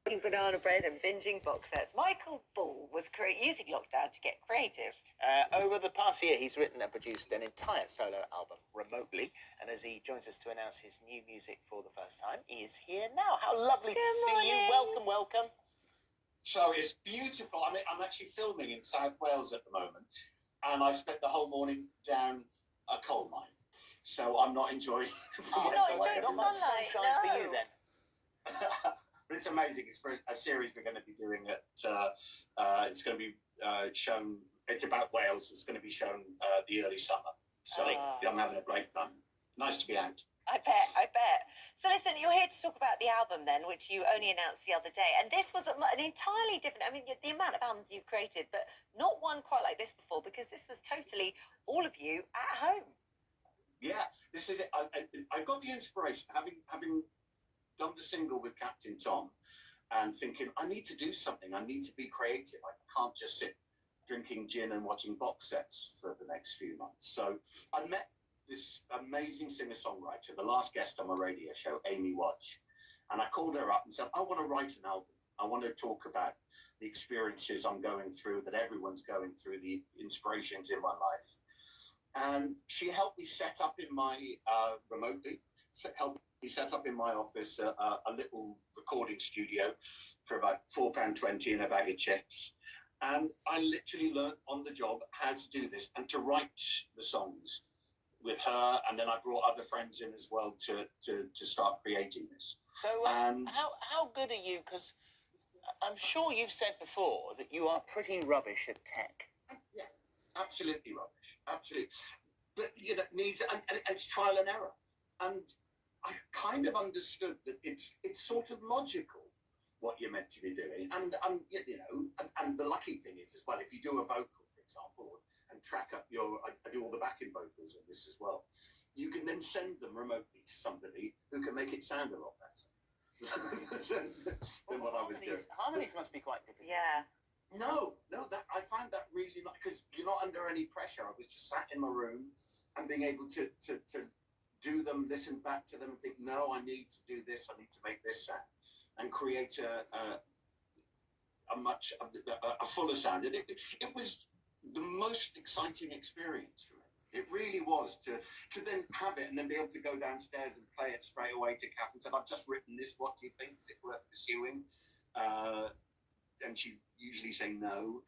Eating banana bread and binging box sets. Michael Ball was using lockdown to get creative. Over the past year, he's written and produced an entire solo album remotely, and as he joins us to announce his new music for the first time, he is here now. How lovely to see you. Welcome, welcome. So it's beautiful. I'm actually filming in South Wales at the moment, and I've spent the whole morning down a coal mine. So I'm not enjoying Not much sunshine for you then. But it's amazing. It's for a series we're going to be doing at. It's going to be shown. It's about Wales. It's going to be shown the early summer. So I'm having a great time. Nice to be out. I bet. So listen, you're here to talk about the album then, which you only announced the other day. And this was an entirely different, I mean, the amount of albums you've created, but not one quite like this before, because this was totally all of you at home. Yeah, this is it. I got the inspiration, having done the single with Captain Tom and thinking, I need to do something. I need to be creative. I can't just sit drinking gin and watching box sets for the next few months. So I met this amazing singer-songwriter, the last guest on my radio show, Amy Watch. And I called her up and said, I want to write an album. I want to talk about the experiences I'm going through, that everyone's going through, the inspirations in my life. And she helped me set up in my, remotely, helped me set up in my office a little recording studio for about £4.20 and a bag of chips. And I literally learned on the job how to do this and to write the songs with her, and then I brought other friends in as well to start creating this. So how good are you? Because I'm sure you've said before that you are pretty rubbish at tech. Yeah, absolutely rubbish, absolutely. But you know, needs and it's trial and error. And I kind of understood that it's sort of logical what you're meant to be doing. And you know, and the lucky thing is as well, if you do a vocal, for example, and track up I do all the backing vocals on this as well. You can then send them remotely to somebody who can make it sound a lot better than what I was doing. Harmonies must be quite difficult. Yeah. No, that I find that really not, because you're not under any pressure. I was just sat in my room and being able to do them, listen back to them, and think, no, I need to do this. I need to make this sound, and create a fuller sound. And it was the most exciting experience for me. It really was to then have it and then be able to go downstairs and play it straight away to Kath and said, I've just written this, what do you think? Is it worth pursuing? And she usually say no.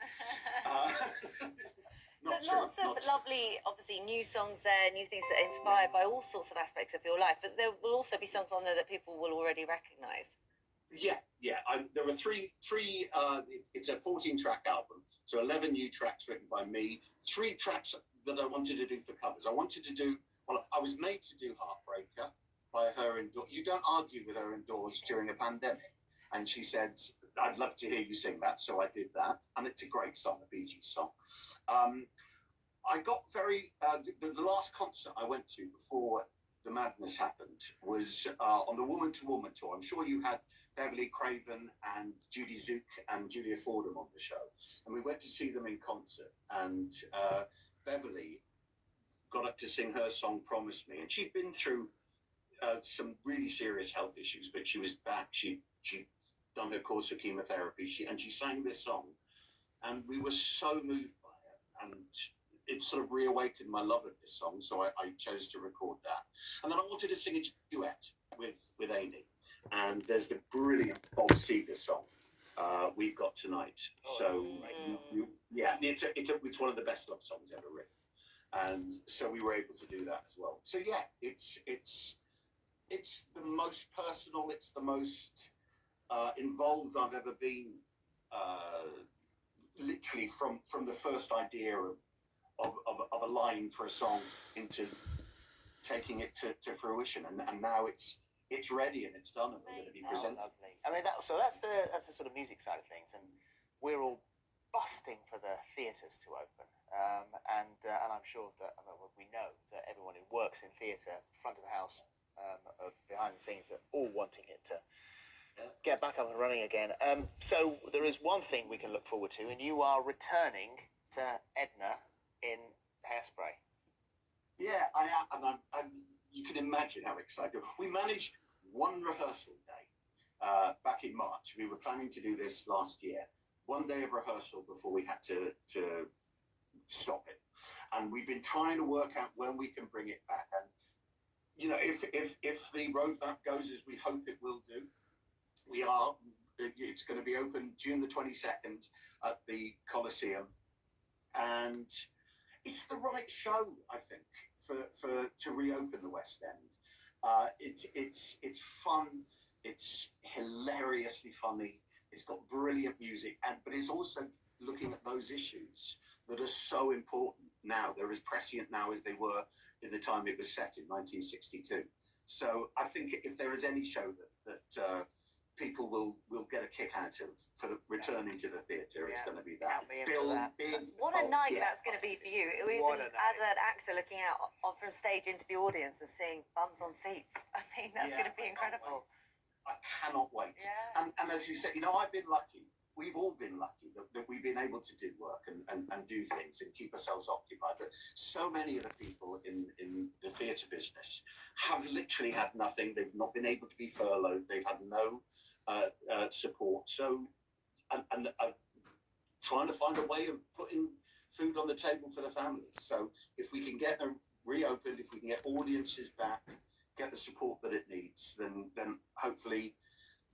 Lots of lovely, obviously, new songs there, new things that are inspired by all sorts of aspects of your life, but there will also be songs on there that people will already recognise. Yeah. There are three. It's a 14-track album, so 11 new tracks written by me. 3 tracks that I wanted to do for covers. I wanted to do. Well, I was made to do Heartbreaker by her indoors. You don't argue with her indoors during a pandemic, and she said, "I'd love to hear you sing that," so I did that, and it's a great song, a Bee Gees song. I got very. The last concert I went to before the madness happened was on the Woman to Woman tour. I'm sure you had Beverly Craven and Judy Zook and Julia Fordham on the show, and we went to see them in concert. And Beverly got up to sing her song "Promise Me," and she'd been through some really serious health issues, but she was back. She'd done her course of chemotherapy. She sang this song, and we were so moved by it, and it sort of reawakened my love of this song, so I chose to record that. And then I wanted to sing a duet with Amy, and there's the brilliant Bob Seger song, "We've Got Tonight." It's one of the best love songs ever written, and so we were able to do that as well. So yeah, it's the most personal, it's the most involved I've ever been, literally from the first idea of a line for a song into taking it to fruition, and now it's ready and it's done and we're going to be presenting. Lovely. I mean, that's the sort of music side of things, and we're all busting for the theatres to open, and I'm sure that we know that everyone who works in theatre, front of the house, behind the scenes, are all wanting it to get back up and running again. So there is one thing we can look forward to, and you are returning to Edna in Hairspray. Yeah, I am, and you can imagine how excited. We managed one rehearsal day back in March. We were planning to do this last year. One day of rehearsal before we had to stop it, and we've been trying to work out when we can bring it back. And you know, if the roadmap goes as we hope it will do, it's going to be open June the 22nd at the Coliseum, and it's the right show, I think, for to reopen the West End. It's fun, it's hilariously funny, it's got brilliant music, but it's also looking at those issues that are so important now. They're as prescient now as they were in the time it was set in 1962. So I think if there is any show that people will get a kick out of for the returning to the theatre, it's going to be that. Count me in for that. What a night that's going to be for you. What a Even night. as an actor looking out from stage into the audience and seeing bums on seats. I mean, that's going to be incredible. I cannot wait. Yeah. And as you said, you know, I've been lucky. We've all been lucky that we've been able to do work and do things and keep ourselves occupied. But so many of the people in the theatre business have literally had nothing. They've not been able to be furloughed. They've had no support. So, and trying to find a way of putting food on the table for the families. So if we can get them reopened, if we can get audiences back, get the support that it needs, then hopefully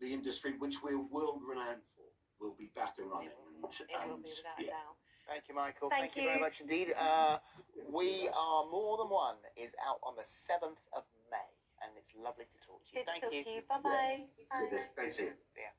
the industry, which we're world renowned for, will be back and running. It will be without a doubt. Thank you, Michael. Thank you very you. much indeed. We Are More Than One is out on the 7th of May, and it's lovely to talk to you. Good to Thank talk you. to you. Bye-bye. Great to see you. See ya.